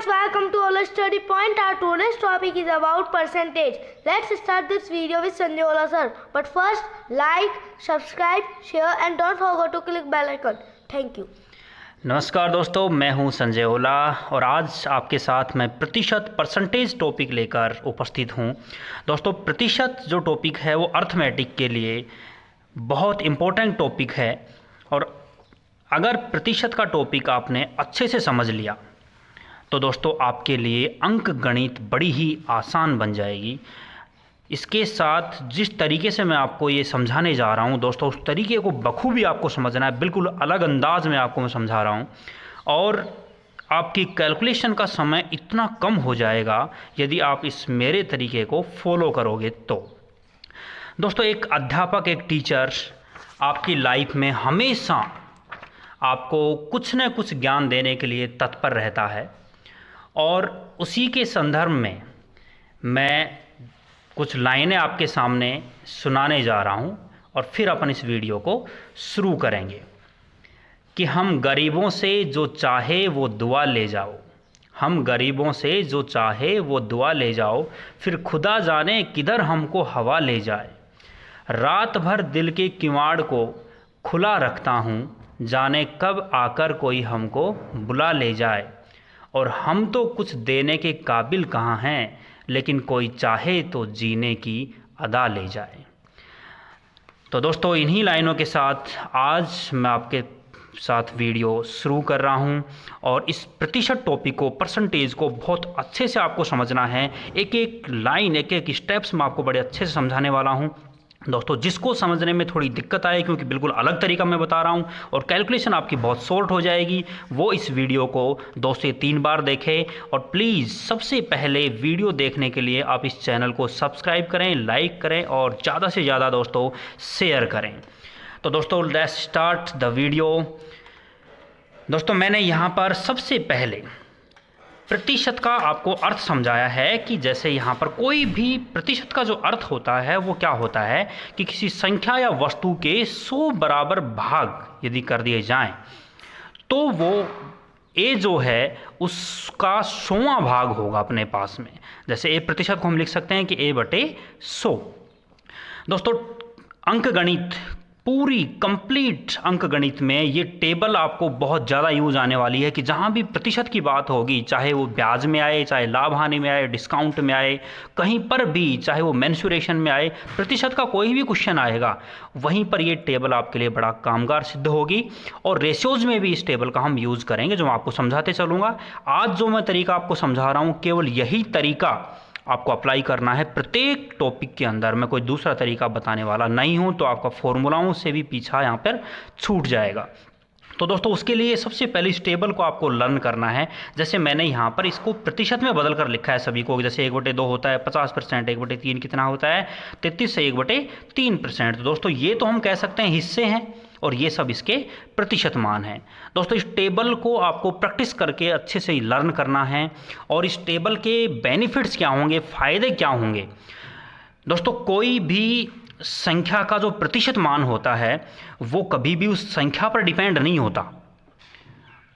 welcome to Ola Study Point. Our today's topic is about percentage. Let's start this video with Sanjay Ola sir. But first, like, subscribe, share and don't forget to click bell icon. Thank you. नमस्कार दोस्तों, मैं हूं संजय ओला और आज आपके साथ मैं प्रतिशत परसेंटेज टॉपिक लेकर उपस्थित हूं। दोस्तों, प्रतिशत जो टॉपिक है वो अर्थमेटिक के लिए बहुत इम्पोर्टेंट टॉपिक है और अगर प्रतिशत का टॉपिक आपने अच्छे से समझ लिया तो दोस्तों आपके लिए अंक गणित बड़ी ही आसान बन जाएगी। इसके साथ जिस तरीके से मैं आपको ये समझाने जा रहा हूँ दोस्तों, उस तरीके को बखूबी आपको समझना है। बिल्कुल अलग अंदाज में आपको मैं समझा रहा हूँ और आपकी कैलकुलेशन का समय इतना कम हो जाएगा यदि आप इस मेरे तरीके को फॉलो करोगे तो। दोस्तों, एक अध्यापक, एक टीचर आपकी लाइफ में हमेशा आपको कुछ न कुछ ज्ञान देने के लिए तत्पर रहता है और उसी के संदर्भ में मैं कुछ लाइनें आपके सामने सुनाने जा रहा हूं और फिर अपन इस वीडियो को शुरू करेंगे कि हम गरीबों से जो चाहे वो दुआ ले जाओ, हम गरीबों से जो चाहे वो दुआ ले जाओ, फिर खुदा जाने किधर हमको हवा ले जाए। रात भर दिल के किवाड़ को खुला रखता हूँ, जाने कब आकर कोई हमको बुला ले जाए। और हम तो कुछ देने के काबिल कहाँ हैं, लेकिन कोई चाहे तो जीने की अदा ले जाए। तो दोस्तों, इन्हीं लाइनों के साथ आज मैं आपके साथ वीडियो शुरू कर रहा हूं और इस प्रतिशत टॉपिक को, परसेंटेज को बहुत अच्छे से आपको समझना है। एक एक लाइन, एक एक स्टेप्स मैं आपको बड़े अच्छे से समझाने वाला हूं। दोस्तों, जिसको समझने में थोड़ी दिक्कत आए क्योंकि बिल्कुल अलग तरीका मैं बता रहा हूं और कैलकुलेशन आपकी बहुत शॉर्ट हो जाएगी, वो इस वीडियो को 2 से 3 बार देखें। और प्लीज़ सबसे पहले वीडियो देखने के लिए आप इस चैनल को सब्सक्राइब करें, लाइक करें और ज़्यादा से ज़्यादा दोस्तों शेयर करें। तो दोस्तों, लेट्स स्टार्ट द वीडियो। दोस्तों, मैंने यहाँ पर सबसे पहले प्रतिशत का आपको अर्थ समझाया है कि जैसे यहाँ पर कोई भी प्रतिशत का जो अर्थ होता है वो क्या होता है कि किसी संख्या या वस्तु के 100 बराबर भाग यदि कर दिए जाएं तो वो ए जो है उसका 100वां भाग होगा अपने पास में। जैसे ए प्रतिशत को हम लिख सकते हैं कि A/100। दोस्तों, अंकगणित, पूरी कंप्लीट अंकगणित में ये टेबल आपको बहुत ज़्यादा यूज आने वाली है कि जहाँ भी प्रतिशत की बात होगी, चाहे वो ब्याज में आए, चाहे लाभ हानि में आए, डिस्काउंट में आए, कहीं पर भी, चाहे वो मेंसुरेशन में आए, प्रतिशत का कोई भी क्वेश्चन आएगा वहीं पर ये टेबल आपके लिए बड़ा कामगार सिद्ध होगी। और रेशियोज में भी इस टेबल का हम यूज़ करेंगे, जो मैं आपको समझाते चलूँगा। आज जो मैं तरीका आपको समझा रहा हूँ, केवल यही तरीका आपको अप्लाई करना है प्रत्येक टॉपिक के अंदर। मैं कोई दूसरा तरीका बताने वाला नहीं हूं, तो आपका फॉर्मूलाओं से भी पीछा यहाँ पर छूट जाएगा। तो दोस्तों, उसके लिए सबसे पहले इस टेबल को आपको लर्न करना है। जैसे मैंने यहाँ पर इसको प्रतिशत में बदल कर लिखा है सभी को। जैसे 1/2 होता है 50%, 1/3 कितना होता है 33 से 1/3%। तो दोस्तों, ये तो हम कह सकते हैं हिस्से हैं और ये सब इसके प्रतिशत मान हैं। दोस्तों, इस टेबल को आपको प्रैक्टिस करके अच्छे से लर्न करना है और इस टेबल के बेनिफिट्स क्या होंगे, फ़ायदे क्या होंगे। दोस्तों, कोई भी संख्या का जो प्रतिशत मान होता है वो कभी भी उस संख्या पर डिपेंड नहीं होता,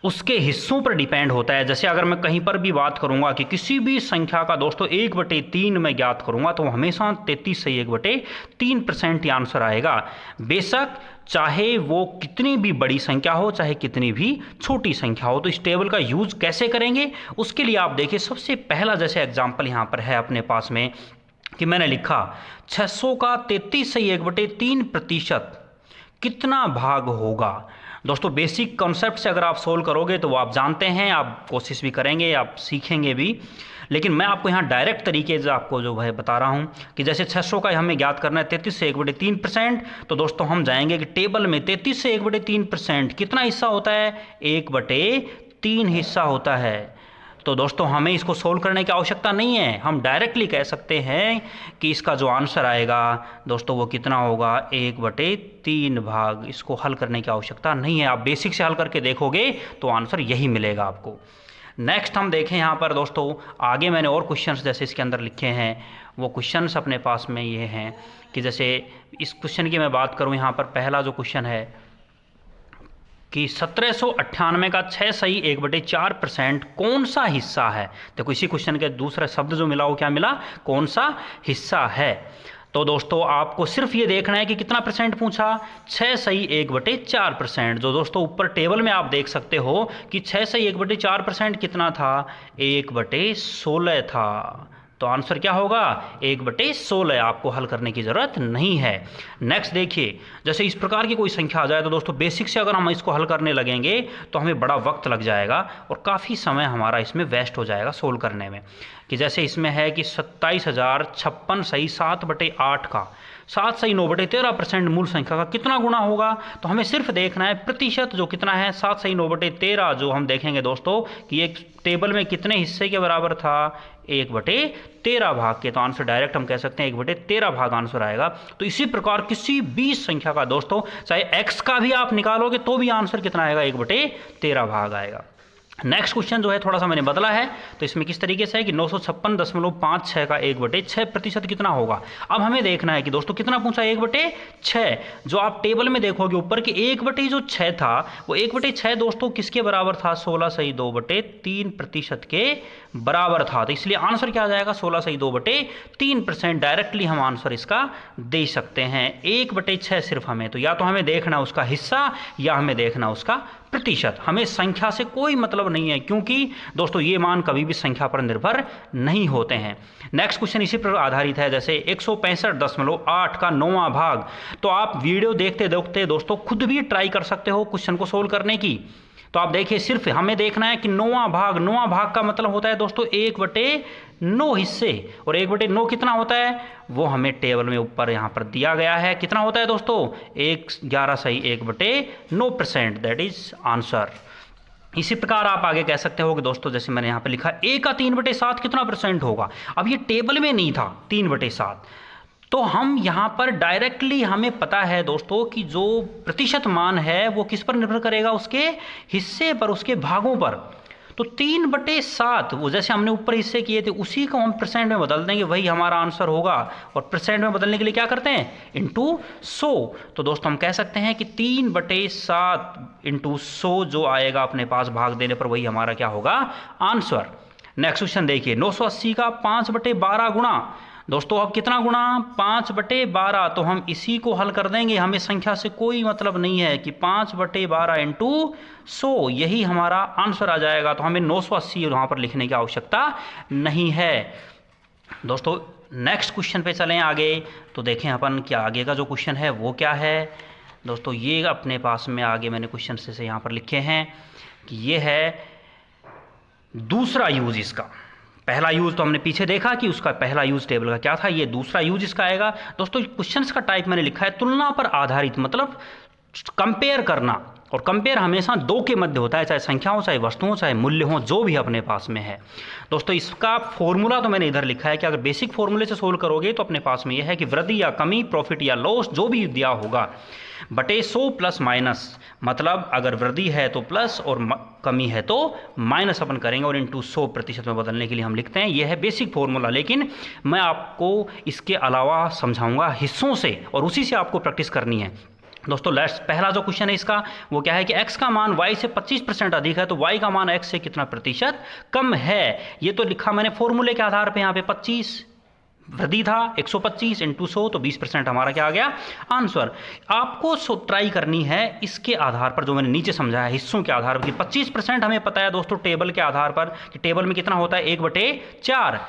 उसके हिस्सों पर डिपेंड होता है। जैसे अगर मैं कहीं पर भी बात करूंगा कि किसी भी संख्या का दोस्तों 1/3 में ज्ञात करूंगा तो हमेशा 33 से 1/3% ही आंसर आएगा। बेशक चाहे वो कितनी भी बड़ी संख्या हो, चाहे कितनी भी छोटी संख्या हो। तो इस टेबल का यूज कैसे करेंगे उसके लिए आप देखिए, सबसे पहला जैसे एग्जाम्पल यहाँ पर है अपने पास में कि मैंने लिखा 600 का 33 से 1/3% कितना भाग होगा। दोस्तों, बेसिक कॉन्सेप्ट से अगर आप सोल्व करोगे तो वो आप जानते हैं, आप कोशिश भी करेंगे, आप सीखेंगे भी। लेकिन मैं आपको यहाँ डायरेक्ट तरीके से आपको जो है बता रहा हूँ कि जैसे 600 का हमें ज्ञात करना है 33 से 1/3%। तो दोस्तों, हम जाएंगे कि टेबल में 33 से 1/3% कितना हिस्सा होता है, 1/3 हिस्सा होता है। तो दोस्तों, हमें इसको सोल्व करने की आवश्यकता नहीं है, हम डायरेक्टली कह सकते हैं कि इसका जो आंसर आएगा दोस्तों वो कितना होगा, 1/3 भाग। इसको हल करने की आवश्यकता नहीं है, आप बेसिक से हल करके देखोगे तो आंसर यही मिलेगा आपको। नेक्स्ट हम देखें यहाँ पर दोस्तों, आगे मैंने और क्वेश्चंस जैसे इसके अंदर लिखे हैं, वो क्वेश्चंस अपने पास में ये हैं कि जैसे इस क्वेश्चन की मैं बात करूँ, यहाँ पर पहला जो क्वेश्चन है कि 1798 का 6 सही 1/4% कौन सा हिस्सा है। देखो इसी क्वेश्चन के दूसरा शब्द जो मिला वो क्या मिला, कौन सा हिस्सा है। तो दोस्तों आपको सिर्फ ये देखना है कि कितना परसेंट पूछा, 6 सही 1/4%। जो दोस्तों ऊपर टेबल में आप देख सकते हो कि 6 सही 1/4% कितना था, 1/16 था। तो आंसर क्या होगा, 1/16। आपको हल करने की ज़रूरत नहीं है। नेक्स्ट देखिए, जैसे इस प्रकार की कोई संख्या आ जाए तो दोस्तों बेसिक से अगर हम इसको हल करने लगेंगे तो हमें बड़ा वक्त लग जाएगा और काफ़ी समय हमारा इसमें वेस्ट हो जाएगा सोल्व करने में। कि जैसे इसमें है कि 27,056 सही 7/8 का 7 सही 9/13% मूल संख्या का कितना गुना होगा। तो हमें सिर्फ देखना है प्रतिशत जो कितना है, 7 सही 9/13। जो हम देखेंगे दोस्तों कि एक टेबल में कितने हिस्से के बराबर था, 1/13 भाग के। तो आंसर डायरेक्ट हम कह सकते हैं 1/13 भाग आंसर आएगा। तो इसी प्रकार किसी भी संख्या का दोस्तों चाहे x का भी आप निकालोगे तो भी आंसर कितना आएगा, 1/13 भाग आएगा। नेक्स्ट क्वेश्चन जो है थोड़ा सा मैंने बदला है, तो इसमें किस तरीके से है कि 956.56 का 1/6% कितना होगा। अब हमें देखना है कि दोस्तों कितना पूछा, 1/6। जो आप टेबल में देखोगे ऊपर कि 1/6 था, वो 1/6 दोस्तों किसके बराबर था, 16 सही 2/3% के बराबर था। तो इसलिए आंसर क्या आ जाएगा, 16 सही 2/3%। डायरेक्टली हम आंसर इसका दे सकते हैं। 1/6 सिर्फ हमें, तो या तो हमें देखना उसका हिस्सा या हमें देखना उसका प्रतिशत। हमें संख्या से कोई मतलब नहीं है, क्योंकि दोस्तों ये मान कभी भी संख्या पर निर्भर नहीं होते हैं। नेक्स्ट क्वेश्चन इसी पर आधारित है, जैसे 165.8 का 9वां भाग। तो आप वीडियो देखते देखते दोस्तों खुद भी ट्राई कर सकते हो क्वेश्चन को सोल्व करने की। तो आप देखिए सिर्फ हमें देखना है कि 9वां भाग का मतलब होता है दोस्तों 1/9 हिस्से, और 1/9 कितना होता है वो हमें टेबल में ऊपर यहाँ पर दिया गया है। कितना होता है दोस्तों, 11 सही 1/9%, दैट इज आंसर। इसी प्रकार आप आगे कह सकते हो कि दोस्तों जैसे मैंने यहाँ पे लिखा a का 3/7 कितना परसेंट होगा। अब ये टेबल में नहीं था 3/7, तो हम यहाँ पर डायरेक्टली हमें पता है दोस्तों कि जो प्रतिशत मान है वो किस पर निर्भर करेगा, उसके हिस्से पर, उसके भागों पर। तो 3/7 वो जैसे हमने ऊपर हिस्से किए थे उसी को हम परसेंट में बदल देंगे, वही हमारा आंसर होगा। और परसेंट में बदलने के लिए क्या करते हैं, इंटू 100। तो दोस्तों हम कह सकते हैं कि 3/7 इंटू 100 जो आएगा अपने पास भाग देने पर, वही हमारा क्या होगा, आंसर। नेक्स्ट क्वेश्चन देखिए, 980 का 5/12 गुणा। दोस्तों अब कितना गुणा, 5/12। तो हम इसी को हल कर देंगे, हमें संख्या से कोई मतलब नहीं है कि 5/12 इंटू 100 यही हमारा आंसर आ जाएगा। तो हमें 980 वहाँ पर लिखने की आवश्यकता नहीं है। दोस्तों नेक्स्ट क्वेश्चन पे चलें आगे, तो देखें अपन क्या आगे का जो क्वेश्चन है वो क्या है। दोस्तों ये अपने पास में आगे मैंने क्वेश्चन से यहाँ पर लिखे हैं कि ये है दूसरा यूज इसका। पहला यूज तो हमने पीछे देखा कि उसका पहला यूज टेबल का क्या था, ये दूसरा यूज इसका आएगा। दोस्तों क्वेश्चंस का टाइप मैंने लिखा है तुलना पर आधारित, मतलब कंपेयर करना। और कंपेयर हमेशा दो के मध्य होता है, चाहे संख्या हो, चाहे वस्तु हो, चाहे मूल्य हो, जो भी अपने पास में है। दोस्तों इसका फॉर्मूला तो मैंने इधर लिखा है कि अगर बेसिक फॉर्मूले से सोल्व करोगे तो अपने पास में यह है कि वृद्धि या कमी, प्रॉफिट या लॉस जो भी दिया होगा बटे 100 प्लस माइनस, मतलब अगर वृद्धि है तो प्लस और कमी है तो माइनस अपन करेंगे, और इंटू 100% में बदलने के लिए हम लिखते हैं। यह है बेसिक फॉर्मूला, लेकिन मैं आपको इसके अलावा समझाऊंगा हिस्सों से, और उसी से आपको प्रैक्टिस करनी है। दोस्तों पहला जो क्वेश्चन है इसका वो क्या है कि x का मान y से 25% अधिक है, तो y का मान x से कितना प्रतिशत कम है। ये तो लिखा मैंने फॉर्मूले के आधार पे, यहाँ पे 25 वृद्धि था, 125 इंटू 100 तो 20% हमारा क्या आ गया, आंसर। आपको ट्राई करनी है इसके आधार पर जो मैंने नीचे समझाया हिस्सों के आधार पर। 25% हमें पता है दोस्तों टेबल के आधार पर कि टेबल में कितना होता है, 1/4।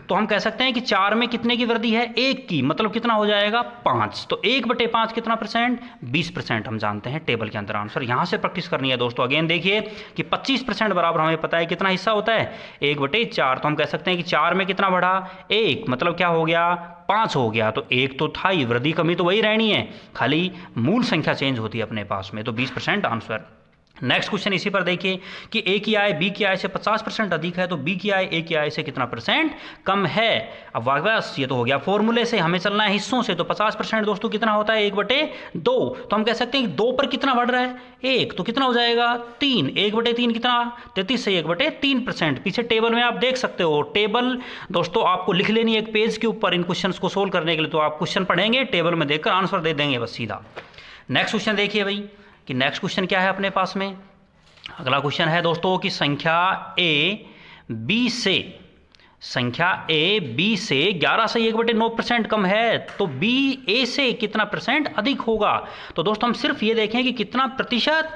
तो हम कह सकते हैं कि 4 में कितने की वृद्धि है, 1 की, मतलब कितना हो जाएगा, 5। तो 1/5 कितना परसेंट, 20% हम जानते हैं टेबल के अंदर आंसर। यहाँ से प्रैक्टिस करनी है दोस्तों। अगेन देखिए कि 25% बराबर हमें पता है कितना हिस्सा होता है, 1/4। तो हम कह सकते हैं कि 4 में कितना बढ़ा, 1, मतलब क्या हो गया, 5 हो गया। तो 1 तो था ही, वृद्धि कमी तो वही रहनी है, खाली मूल संख्या चेंज होती है अपने पास में। तो 20% आंसर। नेक्स्ट क्वेश्चन इसी पर देखिए कि ए की आय बी की आय से 50% अधिक है, तो बी की आय ए की आय से कितना परसेंट कम है। अब वापस ये तो हो गया फॉर्मूले से, हमें चलना है हिस्सों से। तो 50% दोस्तों कितना होता है, 1/2। तो हम कह सकते हैं कि 2 पर कितना बढ़ रहा है, 1, तो कितना हो जाएगा, 3। 1/3 कितना, 33 से 1/3%। पीछे टेबल में आप देख सकते हो, टेबल दोस्तों आपको लिख लेनी है एक पेज के ऊपर इन क्वेश्चन को सोल्व करने के लिए। तो आप क्वेश्चन पढ़ेंगे, टेबल में देखकर आंसर दे देंगे बस सीधा। नेक्स्ट क्वेश्चन देखिए भाई कि नेक्स्ट क्वेश्चन क्या है अपने पास में। अगला क्वेश्चन है दोस्तों कि संख्या ए बी से 11 से 1/9% कम है, तो बी ए से कितना परसेंट अधिक होगा। तो दोस्तों हम सिर्फ ये देखें कि कितना प्रतिशत,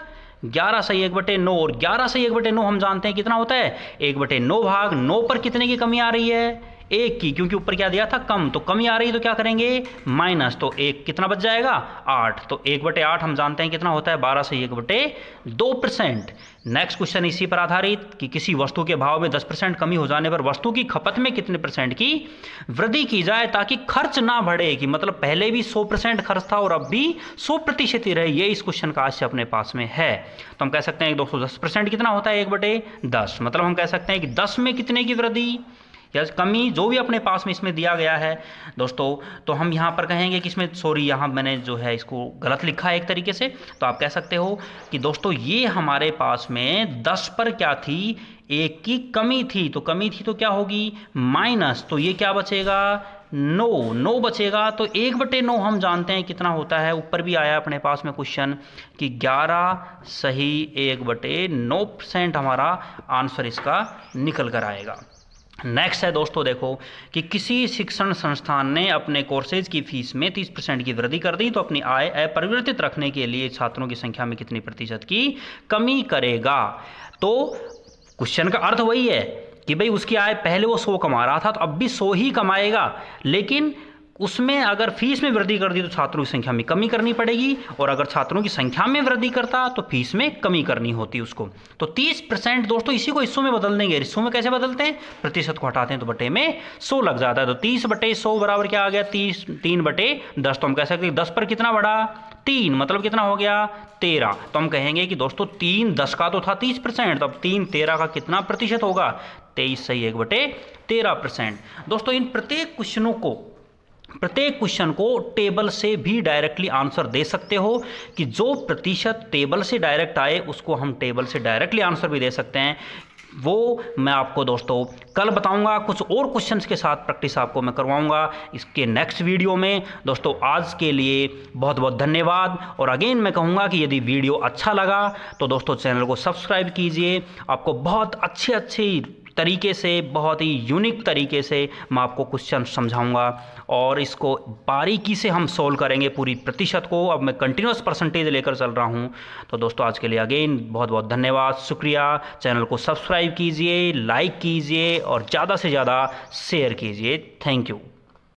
11 से 1/9, और 11 से 1/9 हम जानते हैं कितना होता है, 1/9 भाग 9 पर कितने की कमी आ रही है, 1 की, क्योंकि ऊपर क्या दिया था कम, तो कमी आ रही है तो क्या करेंगे माइनस, तो 1 कितना बच जाएगा 8, तो 1/8 हम जानते हैं कितना होता है 12 से 1/2%। नेक्स्ट क्वेश्चन इसी पर आधारित कि किसी वस्तु के भाव में 10% कमी हो जाने पर वस्तु की खपत में कितने परसेंट की वृद्धि की जाए ताकि खर्च ना बढ़े, कि मतलब पहले भी 100% खर्च था और अब भी 100% ही रहे। ये इस क्वेश्चन का आज अपने पास में है। तो हम कह सकते हैं 210% कितना होता है 1/10, मतलब हम कह सकते हैं कि 10 में कितने की वृद्धि या कमी, जो भी अपने पास में इसमें दिया गया है दोस्तों, तो हम यहाँ पर कहेंगे कि इसमें यहाँ मैंने जो है इसको गलत लिखा है एक तरीके से, तो आप कह सकते हो कि दोस्तों ये हमारे पास में 10 पर क्या थी, 1 की कमी थी, तो कमी थी तो क्या होगी माइनस, तो ये क्या बचेगा 9 बचेगा। तो 1/9 हम जानते हैं कितना होता है, ऊपर भी आया अपने पास में क्वेश्चन कि 11 सही 1/9% हमारा आंसर इसका निकल कर आएगा। नेक्स्ट है दोस्तों देखो कि किसी शिक्षण संस्थान ने अपने कोर्सेज की फीस में 30% की वृद्धि कर दी, तो अपनी आय अपरिवर्तित रखने के लिए छात्रों की संख्या में कितनी प्रतिशत की कमी करेगा। तो क्वेश्चन का अर्थ वही है कि भाई उसकी आय पहले वो 100 कमा रहा था तो अब भी 100 ही कमाएगा, लेकिन उसमें अगर फीस में वृद्धि कर दी तो छात्रों की संख्या में कमी करनी पड़ेगी, और अगर छात्रों की संख्या में वृद्धि करता तो फीस में कमी करनी होती उसको। तो 30% दोस्तों इसी को हिस्सों में बदल देंगे। हिस्सों में कैसे बदलते हैं, प्रतिशत को हटाते हैं तो बटे में 100 लग जाता है, तो 30/100 बराबर क्या आ गया 3/10। तो हम कह सकते हैं 10 पर कितना बढ़ा 3, मतलब कितना हो गया 13। तो हम कहेंगे कि दोस्तों 3 10 का तो था 30%, तो अब 3 13 का कितना प्रतिशत होगा 23 सही 1/13%। दोस्तों इन प्रत्येक क्वेश्चन को टेबल से भी डायरेक्टली आंसर दे सकते हो, कि जो प्रतिशत टेबल से डायरेक्ट आए उसको हम टेबल से डायरेक्टली आंसर भी दे सकते हैं। वो मैं आपको दोस्तों कल बताऊंगा, कुछ और क्वेश्चंस के साथ प्रैक्टिस आपको मैं करवाऊंगा इसके नेक्स्ट वीडियो में। दोस्तों आज के लिए बहुत बहुत धन्यवाद, और अगेन मैं कहूँगा कि यदि वीडियो अच्छा लगा तो दोस्तों चैनल को सब्सक्राइब कीजिए। आपको बहुत अच्छे तरीके से, बहुत ही यूनिक तरीके से मैं आपको क्वेश्चन समझाऊंगा, और इसको बारीकी से हम सोल्व करेंगे पूरी प्रतिशत को। अब मैं कंटिन्यूस परसेंटेज लेकर चल रहा हूं। तो दोस्तों आज के लिए अगेन बहुत बहुत धन्यवाद, शुक्रिया। चैनल को सब्सक्राइब कीजिए, लाइक कीजिए और ज़्यादा से ज़्यादा शेयर कीजिए। Thank you.